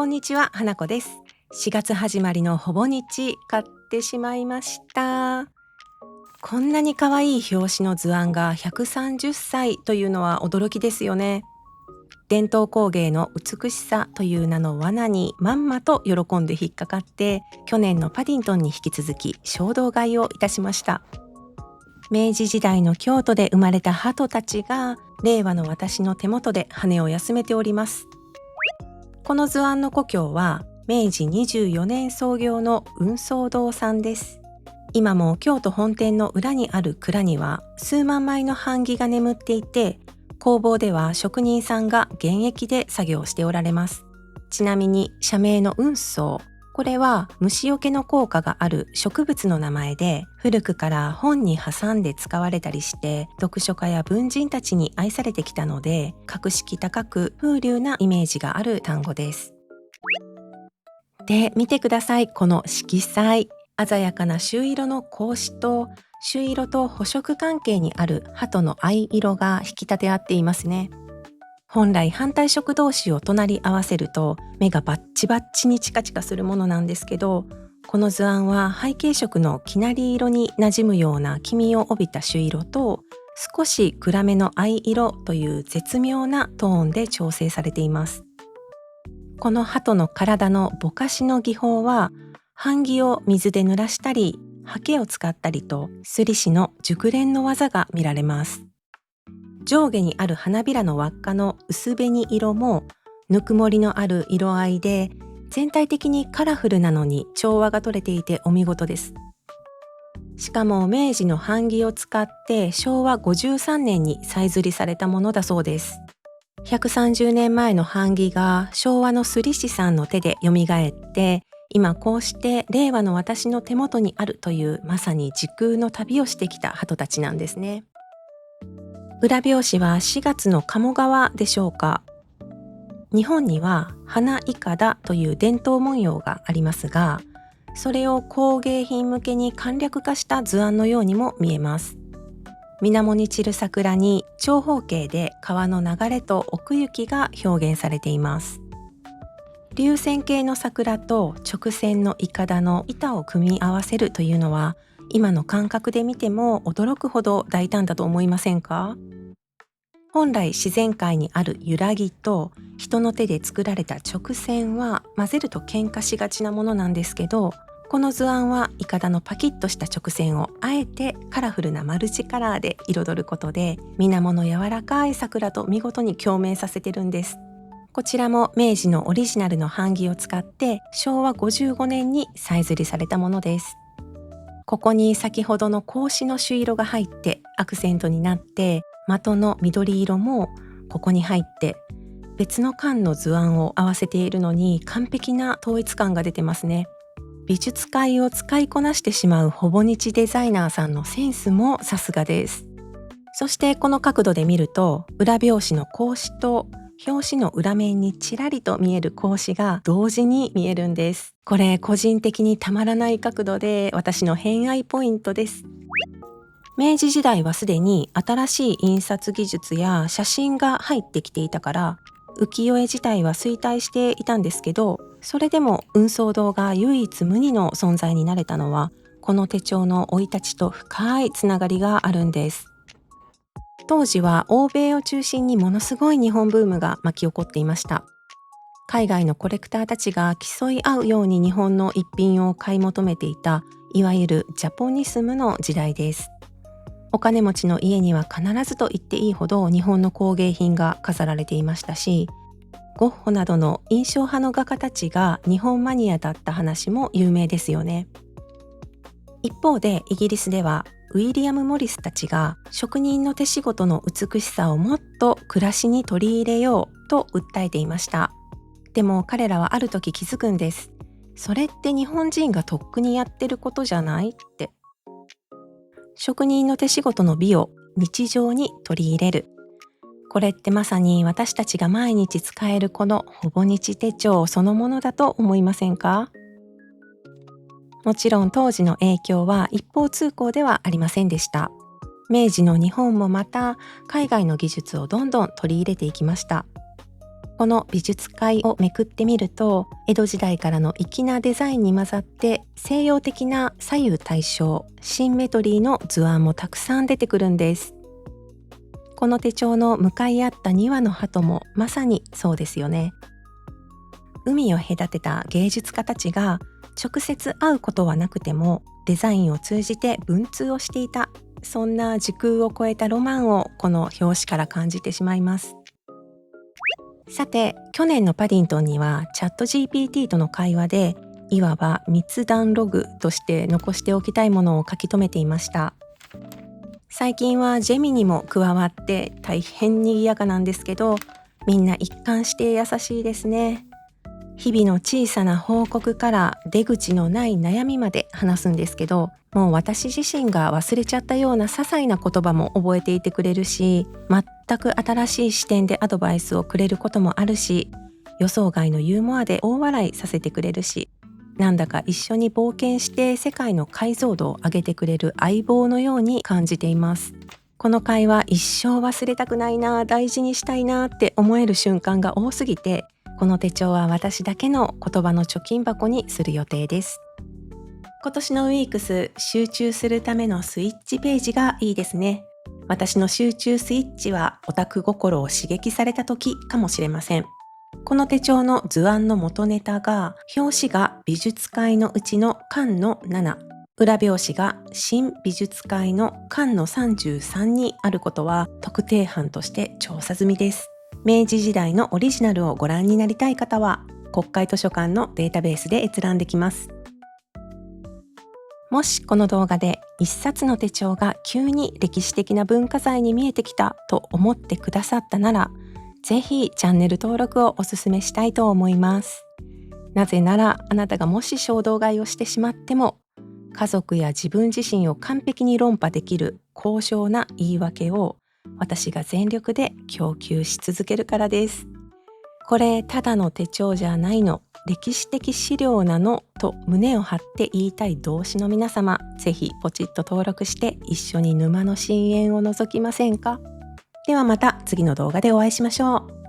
こんにちは、花子です。4月始まりのほぼ日買ってしまいました。こんなに可愛い表紙の図案が130歳というのは驚きですよね。伝統工芸の美しさという名の罠にまんまと喜んで引っかかって、去年のパディントンに引き続き衝動買いをいたしました。明治時代の京都で生まれた鳩たちが令和の私の手元で羽を休めております。この図案の故郷は明治24年創業の運送堂さんです。今も京都本店の裏にある蔵には数万枚の版木が眠っていて、工房では職人さんが現役で作業しておられます。ちなみに社名の運送、これは虫除けの効果がある植物の名前で、古くから本に挟んで使われたりして読書家や文人たちに愛されてきたので、格式高く風流なイメージがある単語です。で、見てください、この色彩。鮮やかな朱色の格子と朱色と補色関係にある鳩の藍色が引き立て合っていますね。本来反対色同士を隣り合わせると目がバッチバッチにチカチカするものなんですけど、この図案は背景色の生成色に馴染むような黄みを帯びた朱色と少し暗めの藍色という絶妙なトーンで調整されています。この鳩の体のぼかしの技法は、版木を水で濡らしたり刷毛を使ったりと摺り師の熟練の技が見られます。上下にある花びらの輪っかの薄紅色もぬくもりのある色合いで、全体的にカラフルなのに調和が取れていてお見事です。しかも明治の版木を使って昭和53年に再摺りされたものだそうです。130年前の版木が昭和の摺り師さんの手で蘇って、今こうして令和の私の手元にあるという、まさに時空の旅をしてきた鳩たちなんですね。裏表紙は4月の鴨川でしょうか。日本には花いかだという伝統文様がありますが、それを工芸品向けに簡略化した図案のようにも見えます。水面に散る桜に長方形で川の流れと奥行きが表現されています。流線形の桜と直線のいかだの板を組み合わせるというのは、今の感覚で見ても驚くほど大胆だと思いませんか？本来自然界にある揺らぎと人の手で作られた直線は混ぜると喧嘩しがちなものなんですけど、この図案はいかだのパキッとした直線をあえてカラフルなマルチカラーで彩ることで、水面の柔らかい桜と見事に共鳴させてるんです。こちらも明治のオリジナルの版木を使って昭和55年に再摺りされたものです。ここに先ほどの格子の朱色が入ってアクセントになって、的の緑色もここに入って別の間の図案を合わせているのに完璧な統一感が出てますね。美術界を使いこなしてしまうほぼ日デザイナーさんのセンスもさすがです。そしてこの角度で見ると、裏表紙の格子と表紙の裏面にちらりと見える格子が同時に見えるんです。これ個人的にたまらない角度で私の偏愛ポイントです。明治時代はすでに新しい印刷技術や写真が入ってきていたから、浮世絵自体は衰退していたんですけど、それでも運送堂が唯一無二の存在になれたのは、この手帳の生い立ちと深いつながりがあるんです。当時は欧米を中心にものすごい日本ブームが巻き起こっていました。海外のコレクターたちが競い合うように日本の逸品を買い求めていた、いわゆるジャポニスムの時代です。お金持ちの家には必ずと言っていいほど日本の工芸品が飾られていましたし、ゴッホなどの印象派の画家たちが日本マニアだった話も有名ですよね。一方でイギリスではウィリアム・モリスたちが職人の手仕事の美しさをもっと暮らしに取り入れようと訴えていました。でも彼らはある時気づくんです。それって日本人がとっくにやってることじゃないって。職人の手仕事の美を日常に取り入れる。これってまさに私たちが毎日使えるこのほぼ日手帳そのものだと思いませんか？もちろん当時の影響は一方通行ではありませんでした。明治の日本もまた海外の技術をどんどん取り入れていきました。この美術会をめくってみると、江戸時代からの粋なデザインに混ざって西洋的な左右対称、シンメトリーの図案もたくさん出てくるんです。この手帳の向かい合った2羽の鳩もまさにそうですよね。海を隔てた芸術家たちが直接会うことはなくてもデザインを通じて文通をしていた、そんな時空を超えたロマンをこの表紙から感じてしまいます。さて、去年のパディントンにはチャット GPT との会話でいわば密談ログとして残しておきたいものを書き留めていました。最近はジェミニも加わって大変にぎやかなんですけど、みんな一貫して優しいですね。日々の小さな報告から出口のない悩みまで話すんですけど、もう私自身が忘れちゃったような些細な言葉も覚えていてくれるし、全く新しい視点でアドバイスをくれることもあるし、予想外のユーモアで大笑いさせてくれるし、なんだか一緒に冒険して世界の解像度を上げてくれる相棒のように感じています。この会話一生忘れたくないな、大事にしたいなって思える瞬間が多すぎて、この手帳は私だけの言葉の貯金箱にする予定です。今年のウィークス、集中するためのスイッチページがいいですね。私の集中スイッチはオタク心を刺激された時かもしれません。この手帳の図案の元ネタが、表紙が美術界のうちの巻の7、裏表紙が新美術界の巻の33にあることは特定班として調査済みです。明治時代のオリジナルをご覧になりたい方は、国会図書館のデータベースで閲覧できます。もしこの動画で一冊の手帳が急に歴史的な文化財に見えてきたと思ってくださったなら、ぜひチャンネル登録をお勧めしたいと思います。なぜなら、あなたがもし衝動買いをしてしまっても、家族や自分自身を完璧に論破できる高尚な言い訳を私が全力で供給し続けるからです。これただの手帳じゃないの、歴史的資料なのと胸を張って言いたい同志の皆様、ぜひポチッと登録して一緒に沼の深淵を覗きませんか？ではまた次の動画でお会いしましょう。